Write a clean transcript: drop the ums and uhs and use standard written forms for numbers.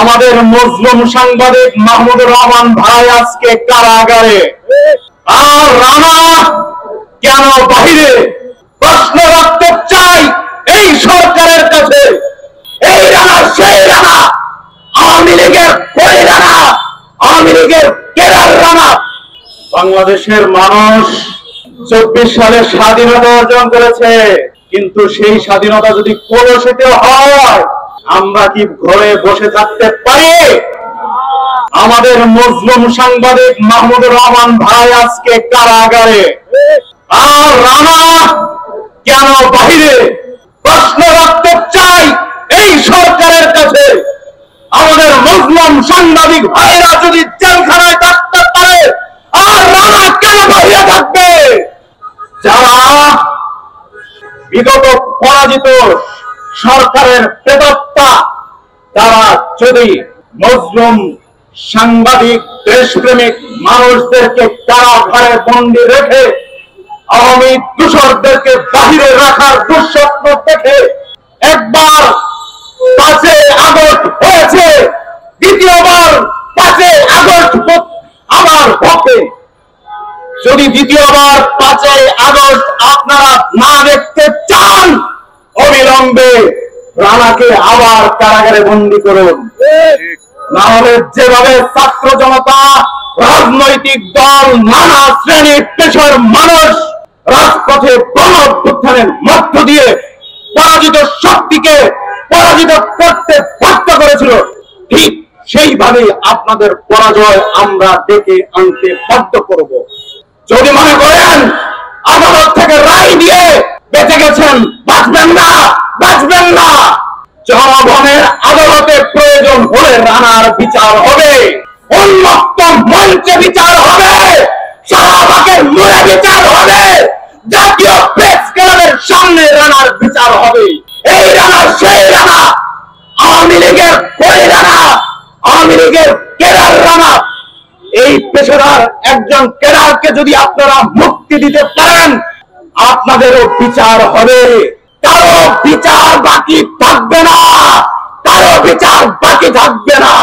আমাদের মজলুম সাংবাদিক মাহমুদুর রহমান ভাই আজকে কারাগারে, আর রানা কেন বাহিরে? প্রশ্ন রাখতে চাই এই সরকারের কাছে। এই রানা সেই রানা, আওয়ামী লীগের কই রানা, আওয়ামী লীগের কেরার রানা। বাংলাদেশের মানুষ 24 সালে স্বাধীনতা অর্জন করেছে, কিন্তু সেই স্বাধীনতা যদি কলসিতে হয়, আমরা কি ঘরে বসে থাকতে পারি? আমাদের মজলুম সাংবাদিক মাহমুদুর রহমান ভাই আজকে কারাগারে, আর রানা কেন বাহিরে? প্রশ্ন রাখতে চাই এই সরকারের কাছে। আমাদের মজলুম সাংবাদিক ভাইরা যদি জেলখানায় থাকতে পারে, আর রানা কেন বাহিরে থাকবে? যারা বিগত পরাজিত সরকারের প্রেতাত্মা, তারা যদি মজলুম সাংবাদিক দেশপ্রেমিক মানুষদেরকে কারাগারে বন্দী রেখে আওয়ামী দূষরদেরকে বাহিরে রাখার দুঃস্বপ্ন দেখে একবার 5 আগস্ট হয়েছে, দ্বিতীয়বার 5 আগস্ট আমার হবে। যদি দ্বিতীয়বার 5 আগস্ট আপনারা না দেখতে চান, অবিলম্বে রানাকে আবার কারাগারে বন্দী করুন। না হলে যেভাবে ছাত্র জনতা, রাজনৈতিক দল, নানা শ্রেণী পেশার মানুষ রাজপথে গণ-অভ্যুত্থানের মধ্য দিয়ে পরাজিত শক্তিকে পরাজিত করতে বাধ্য করেছিল, ঠিক সেইভাবে আপনাদের পরাজয় আমরা ডেকে আনতে বাধ্য করব। যদি মনে করেন আদালত থেকে রায় দিয়ে বেঁচে গেছেন, বাঁচবেন না, বাঁচবেন না। জনগণের আদালতে প্রয়োজন হলে রানার বিচার হবে, উন্মুক্ত মঞ্চে বিচার হবে, শাহবাগের মোড়ে বিচার হবে, জাতীয় প্রেস ক্লাবের সামনে রানার বিচার হবে। এই রানা সেই রানা, আওয়ামী লীগের কই রানা, আওয়ামী লীগের কেরার রানা। এই পেশাদার একজন কেরারকে যদি আপনারা মুক্তি দিতে পারেন, আপনাদেরও বিচার হবে। কারো বিচার বাকি থাকবে না, কারো বিচার বাকি থাকবে না।